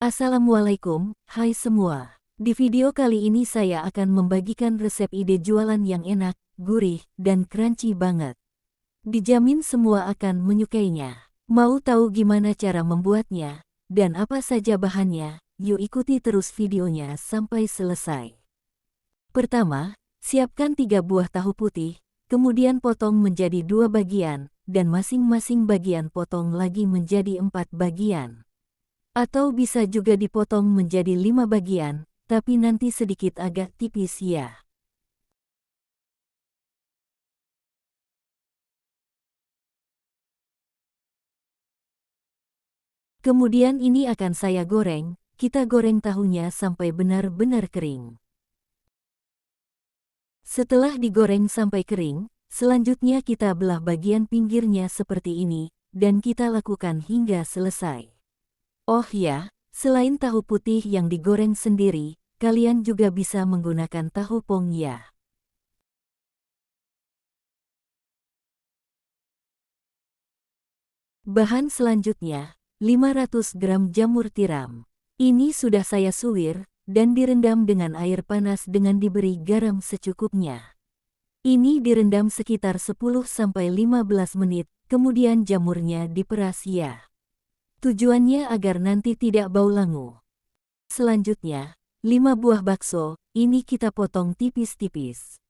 Assalamualaikum, hai semua. Di video kali ini saya akan membagikan resep ide jualan yang enak, gurih, dan crunchy banget. Dijamin semua akan menyukainya. Mau tahu gimana cara membuatnya, dan apa saja bahannya? Yuk ikuti terus videonya sampai selesai. Pertama, siapkan 3 buah tahu putih, kemudian potong menjadi 2 bagian, dan masing-masing bagian potong lagi menjadi 4 bagian. Atau bisa juga dipotong menjadi 5 bagian, tapi nanti sedikit agak tipis ya. Kemudian ini akan saya goreng, kita goreng tahunya sampai benar-benar kering. Setelah digoreng sampai kering, selanjutnya kita belah bagian pinggirnya seperti ini, dan kita lakukan hingga selesai. Oh ya, selain tahu putih yang digoreng sendiri, kalian juga bisa menggunakan tahu pong ya. Bahan selanjutnya, 500 gram jamur tiram. Ini sudah saya suwir, dan direndam dengan air panas dengan diberi garam secukupnya. Ini direndam sekitar 10-15 menit, kemudian jamurnya diperas ya. Tujuannya agar nanti tidak bau langu. Selanjutnya, 5 buah bakso, ini kita potong tipis-tipis.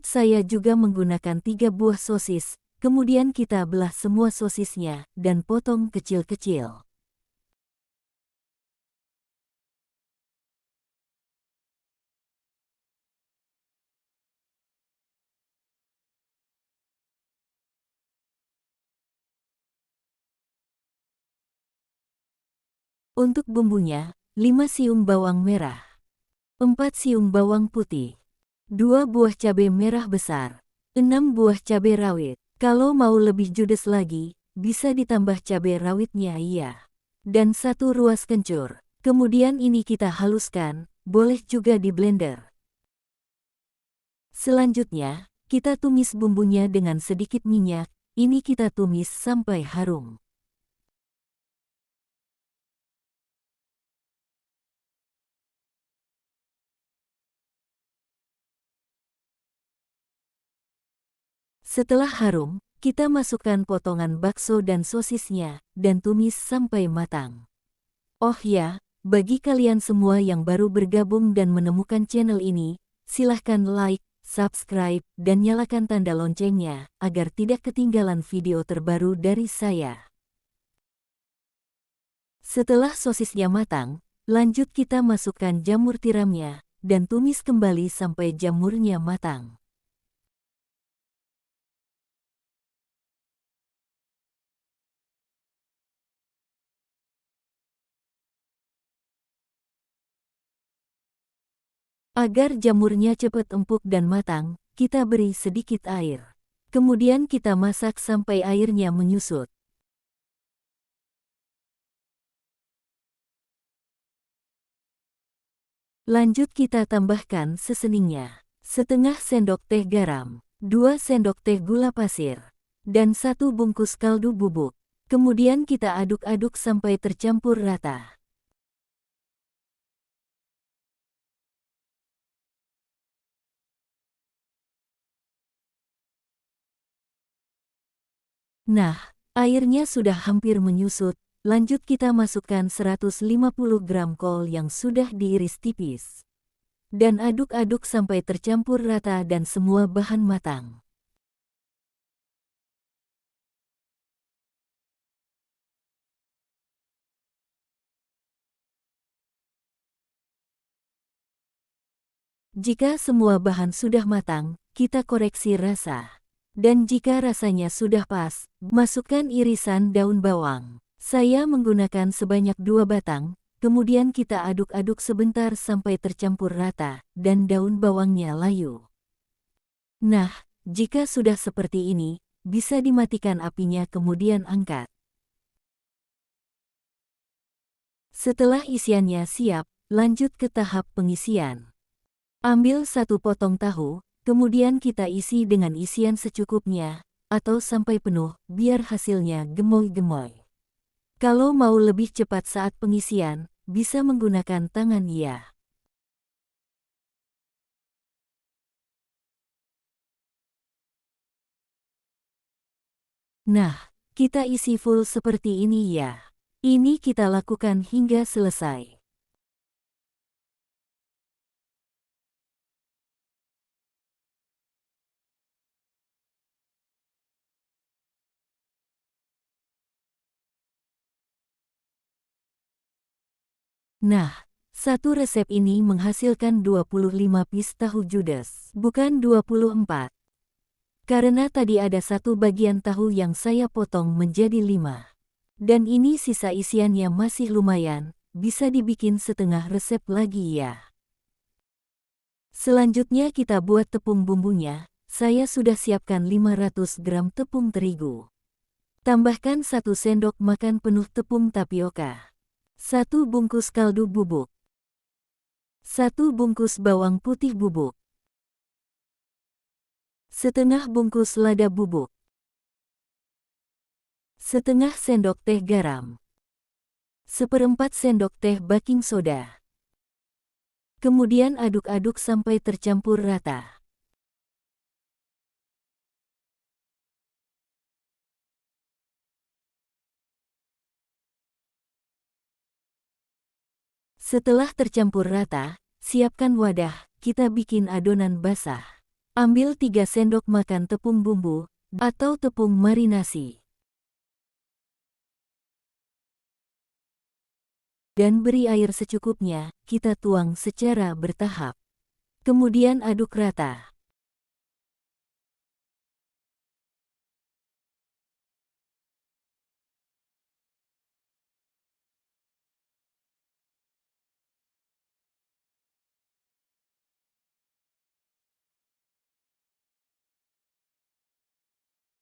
Saya juga menggunakan 3 buah sosis, kemudian kita belah semua sosisnya, dan potong kecil-kecil. Untuk bumbunya, 5 siung bawang merah, 4 siung bawang putih, 2 buah cabai merah besar, 6 buah cabai rawit. Kalau mau lebih judes lagi, bisa ditambah cabai rawitnya ya. Dan 1 ruas kencur. Kemudian ini kita haluskan, boleh juga di blender. Selanjutnya, kita tumis bumbunya dengan sedikit minyak, ini kita tumis sampai harum. Setelah harum, kita masukkan potongan bakso dan sosisnya, dan tumis sampai matang. Oh ya, bagi kalian semua yang baru bergabung dan menemukan channel ini, silahkan like, subscribe, dan nyalakan tanda loncengnya, agar tidak ketinggalan video terbaru dari saya. Setelah sosisnya matang, lanjut kita masukkan jamur tiramnya, dan tumis kembali sampai jamurnya matang. Agar jamurnya cepat empuk dan matang, kita beri sedikit air. Kemudian kita masak sampai airnya menyusut. Lanjut kita tambahkan seseningnya. Setengah sendok teh garam, 2 sendok teh gula pasir, dan 1 bungkus kaldu bubuk. Kemudian kita aduk-aduk sampai tercampur rata. Nah, airnya sudah hampir menyusut, lanjut kita masukkan 150 gram kol yang sudah diiris tipis. Dan aduk-aduk sampai tercampur rata dan semua bahan matang. Jika semua bahan sudah matang, kita koreksi rasa. Dan jika rasanya sudah pas, masukkan irisan daun bawang. Saya menggunakan sebanyak 2 batang, kemudian kita aduk-aduk sebentar sampai tercampur rata, dan daun bawangnya layu. Nah, jika sudah seperti ini, bisa dimatikan apinya kemudian angkat. Setelah isiannya siap, lanjut ke tahap pengisian. Ambil satu potong tahu, kemudian kita isi dengan isian secukupnya, atau sampai penuh, biar hasilnya gemoy-gemoy. Kalau mau lebih cepat saat pengisian, bisa menggunakan tangan ya. Nah, kita isi full seperti ini ya. Ini kita lakukan hingga selesai. Nah, satu resep ini menghasilkan 25 piece tahu judes, bukan 24. Karena tadi ada satu bagian tahu yang saya potong menjadi 5. Dan ini sisa isiannya masih lumayan, bisa dibikin setengah resep lagi ya. Selanjutnya kita buat tepung bumbunya. Saya sudah siapkan 500 gram tepung terigu. Tambahkan 1 sendok makan penuh tepung tapioka. 1 bungkus kaldu bubuk. 1 bungkus bawang putih bubuk. Setengah bungkus lada bubuk. Setengah sendok teh garam. 1/4 sendok teh baking soda. Kemudian aduk-aduk sampai tercampur rata. Setelah tercampur rata, siapkan wadah, kita bikin adonan basah. Ambil 3 sendok makan tepung bumbu, atau tepung marinasi. Dan beri air secukupnya, kita tuang secara bertahap. Kemudian aduk rata.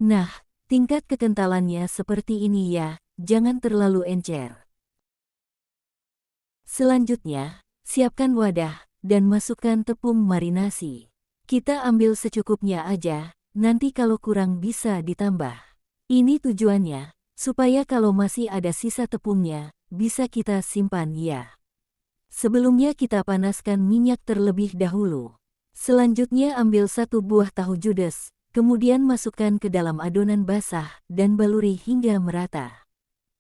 Nah, tingkat kekentalannya seperti ini ya, jangan terlalu encer. Selanjutnya, siapkan wadah, dan masukkan tepung marinasi. Kita ambil secukupnya aja, nanti kalau kurang bisa ditambah. Ini tujuannya, supaya kalau masih ada sisa tepungnya, bisa kita simpan ya. Sebelumnya kita panaskan minyak terlebih dahulu. Selanjutnya ambil 1 buah tahu judes, kemudian masukkan ke dalam adonan basah, dan baluri hingga merata.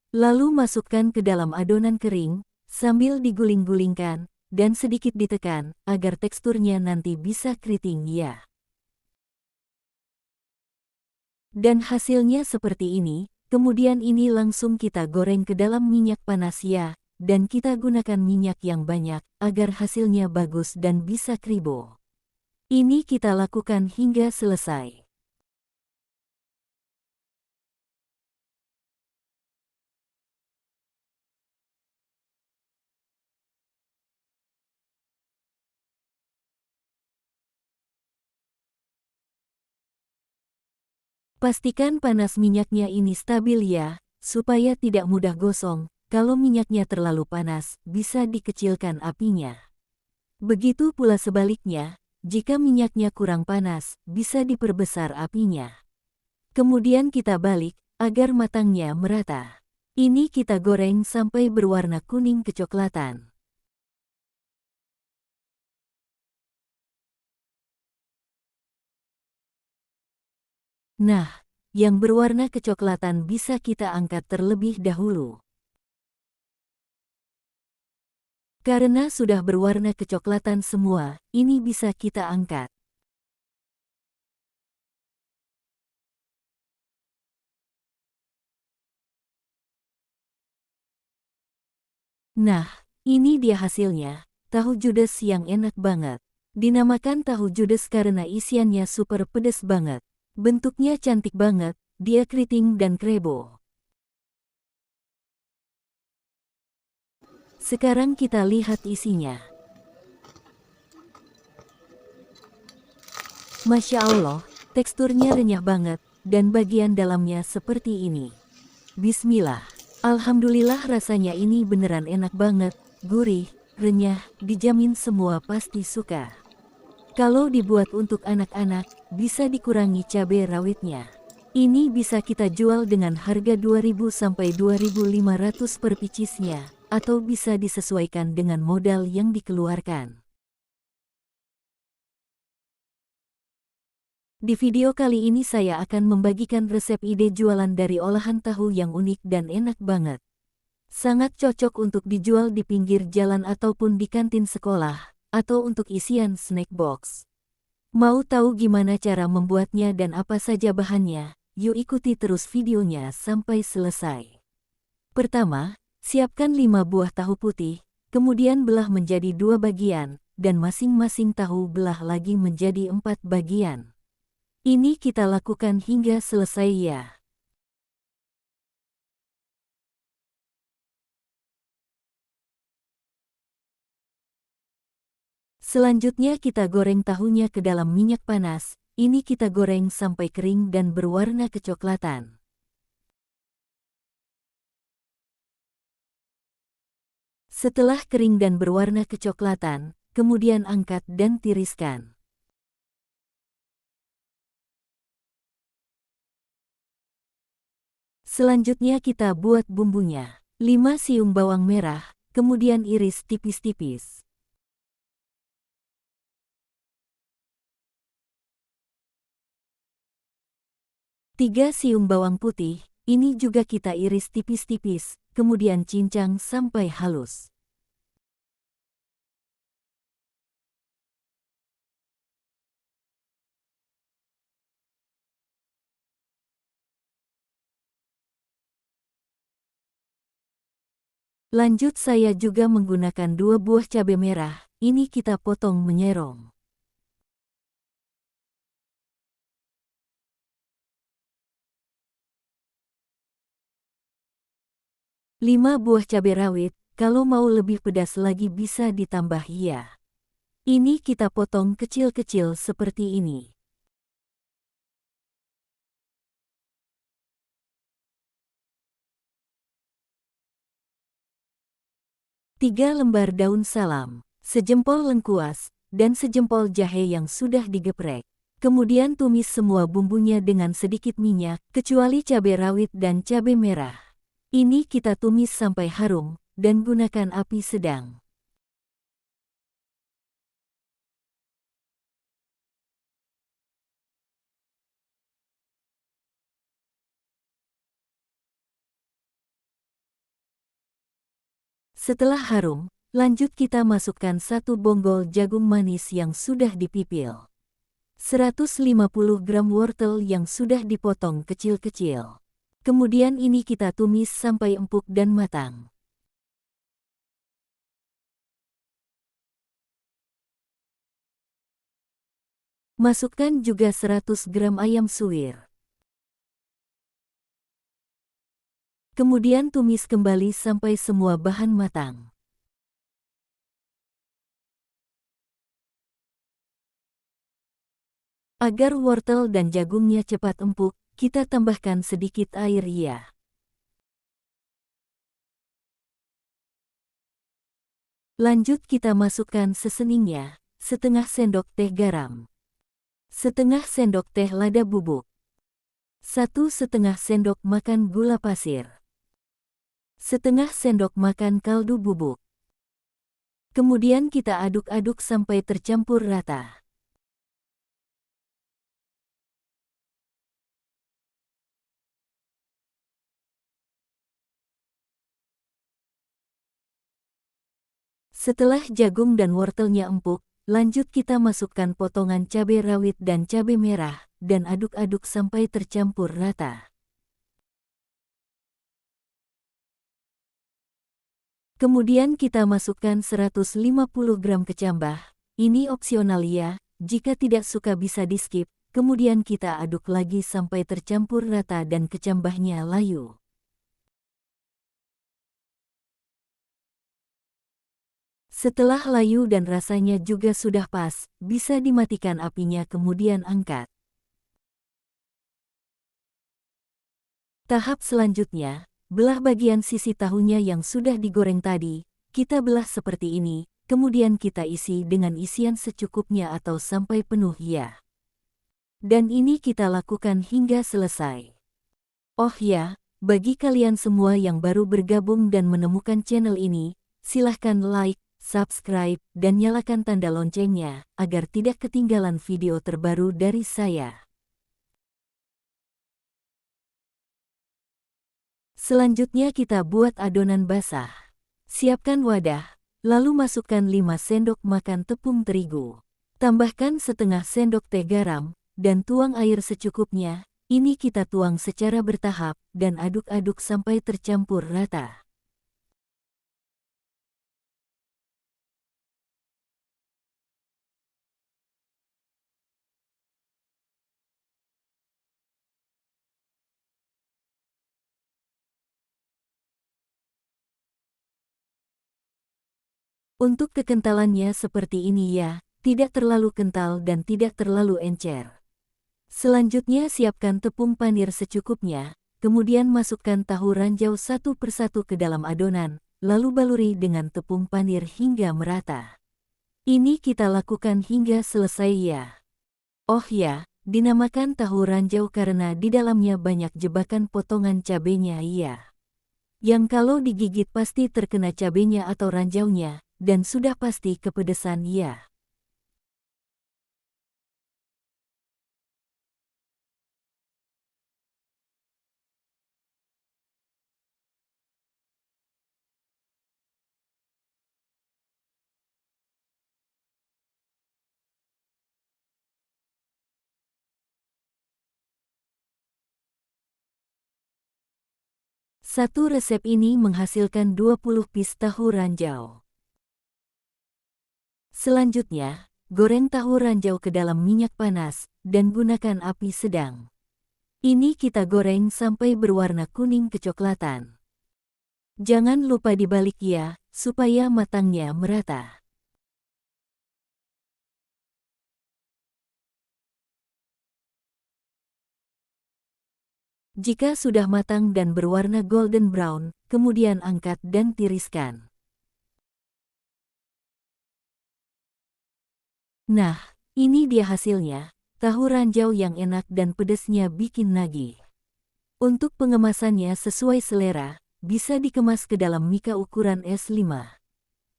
Lalu masukkan ke dalam adonan kering, sambil diguling-gulingkan, dan sedikit ditekan, agar teksturnya nanti bisa keriting ya. Dan hasilnya seperti ini, kemudian ini langsung kita goreng ke dalam minyak panas ya, dan kita gunakan minyak yang banyak, agar hasilnya bagus dan bisa kribo. Ini kita lakukan hingga selesai. Pastikan panas minyaknya ini stabil ya, supaya tidak mudah gosong. Kalau minyaknya terlalu panas, bisa dikecilkan apinya. Begitu pula sebaliknya, jika minyaknya kurang panas, bisa diperbesar apinya. Kemudian kita balik, agar matangnya merata. Ini kita goreng sampai berwarna kuning kecoklatan. Nah, yang berwarna kecoklatan bisa kita angkat terlebih dahulu. Karena sudah berwarna kecoklatan semua, ini bisa kita angkat. Nah, ini dia hasilnya, tahu judes yang enak banget. Dinamakan tahu judes karena isiannya super pedes banget. Bentuknya cantik banget, dia keriting dan krebo. Sekarang kita lihat isinya. Masya Allah, teksturnya renyah banget, dan bagian dalamnya seperti ini. Bismillah. Alhamdulillah rasanya ini beneran enak banget, gurih, renyah, dijamin semua pasti suka. Kalau dibuat untuk anak-anak, bisa dikurangi cabai rawitnya. Ini bisa kita jual dengan harga 2.000 sampai 2.500 per picisnya, atau bisa disesuaikan dengan modal yang dikeluarkan. Di video kali ini saya akan membagikan resep ide jualan dari olahan tahu yang unik dan enak banget. Sangat cocok untuk dijual di pinggir jalan ataupun di kantin sekolah, atau untuk isian snack box. Mau tahu gimana cara membuatnya dan apa saja bahannya? Yuk ikuti terus videonya sampai selesai. Pertama, siapkan 5 buah tahu putih, kemudian belah menjadi 2 bagian, dan masing-masing tahu belah lagi menjadi 4 bagian. Ini kita lakukan hingga selesai ya. Selanjutnya kita goreng tahunya ke dalam minyak panas, ini kita goreng sampai kering dan berwarna kecoklatan. Setelah kering dan berwarna kecoklatan, kemudian angkat dan tiriskan. Selanjutnya kita buat bumbunya. 5 siung bawang merah, kemudian iris tipis-tipis. 3 siung bawang putih, ini juga kita iris tipis-tipis, kemudian cincang sampai halus. 'Lanjut saya juga menggunakan 2 buah cabai merah, ini kita potong menyerong. 5 buah cabai rawit, kalau mau lebih pedas lagi bisa ditambah ya. Ini kita potong kecil-kecil seperti ini. 3 lembar daun salam, sejempol lengkuas, dan sejempol jahe yang sudah digeprek. Kemudian tumis semua bumbunya dengan sedikit minyak, kecuali cabai rawit dan cabai merah. Ini kita tumis sampai harum, dan gunakan api sedang. Setelah harum, lanjut kita masukkan 1 bonggol jagung manis yang sudah dipipil. 150 gram wortel yang sudah dipotong kecil-kecil. Kemudian ini kita tumis sampai empuk dan matang. Masukkan juga 100 gram ayam suwir. Kemudian tumis kembali sampai semua bahan matang. Agar wortel dan jagungnya cepat empuk, kita tambahkan sedikit air ya. Lanjut kita masukkan seseningnya, setengah sendok teh garam, setengah sendok teh lada bubuk, 1,5 sendok makan gula pasir, setengah sendok makan kaldu bubuk. Kemudian kita aduk-aduk sampai tercampur rata. Setelah jagung dan wortelnya empuk, lanjut kita masukkan potongan cabai rawit dan cabai merah, dan aduk-aduk sampai tercampur rata. Kemudian kita masukkan 150 gram kecambah, ini opsional ya, jika tidak suka bisa di-skip, kemudian kita aduk lagi sampai tercampur rata dan kecambahnya layu. Setelah layu dan rasanya juga sudah pas, bisa dimatikan apinya kemudian angkat. Tahap selanjutnya, belah bagian sisi tahunya yang sudah digoreng tadi, kita belah seperti ini, kemudian kita isi dengan isian secukupnya atau sampai penuh ya. Dan ini kita lakukan hingga selesai. Oh ya, bagi kalian semua yang baru bergabung dan menemukan channel ini, silahkan like, subscribe, dan nyalakan tanda loncengnya, agar tidak ketinggalan video terbaru dari saya. Selanjutnya kita buat adonan basah. Siapkan wadah, lalu masukkan 5 sendok makan tepung terigu. Tambahkan setengah sendok teh garam, dan tuang air secukupnya. Ini kita tuang secara bertahap, dan aduk-aduk sampai tercampur rata. Untuk kekentalannya seperti ini ya, tidak terlalu kental dan tidak terlalu encer. Selanjutnya siapkan tepung panir secukupnya, kemudian masukkan tahu ranjau satu persatu ke dalam adonan, lalu baluri dengan tepung panir hingga merata. Ini kita lakukan hingga selesai ya. Oh ya, dinamakan tahu ranjau karena di dalamnya banyak jebakan potongan cabenya ya. Yang kalau digigit pasti terkena cabenya atau ranjaunya, dan sudah pasti kepedesan ya. Satu resep ini menghasilkan 20 piece tahu ranjau. Selanjutnya, goreng tahu ranjau ke dalam minyak panas, dan gunakan api sedang. Ini kita goreng sampai berwarna kuning kecoklatan. Jangan lupa dibalik ya, supaya matangnya merata. Jika sudah matang dan berwarna golden brown, kemudian angkat dan tiriskan. Nah, ini dia hasilnya, tahu ranjau yang enak dan pedasnya bikin nagih. Untuk pengemasannya sesuai selera, bisa dikemas ke dalam mika ukuran S5.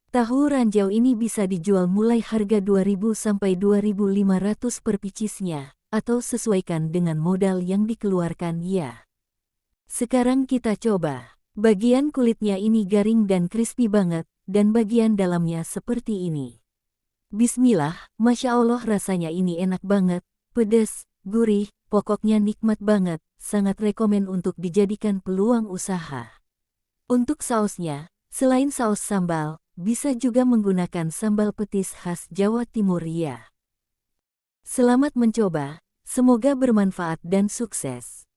Tahu ranjau ini bisa dijual mulai harga 2.000 sampai 2.500 per picisnya, atau sesuaikan dengan modal yang dikeluarkan ya. Sekarang kita coba. Bagian kulitnya ini garing dan crispy banget, dan bagian dalamnya seperti ini. Bismillah, Masya Allah rasanya ini enak banget, pedas, gurih, pokoknya nikmat banget, sangat rekomen untuk dijadikan peluang usaha. Untuk sausnya, selain saus sambal, bisa juga menggunakan sambal petis khas Jawa Timur ya. Selamat mencoba, semoga bermanfaat dan sukses.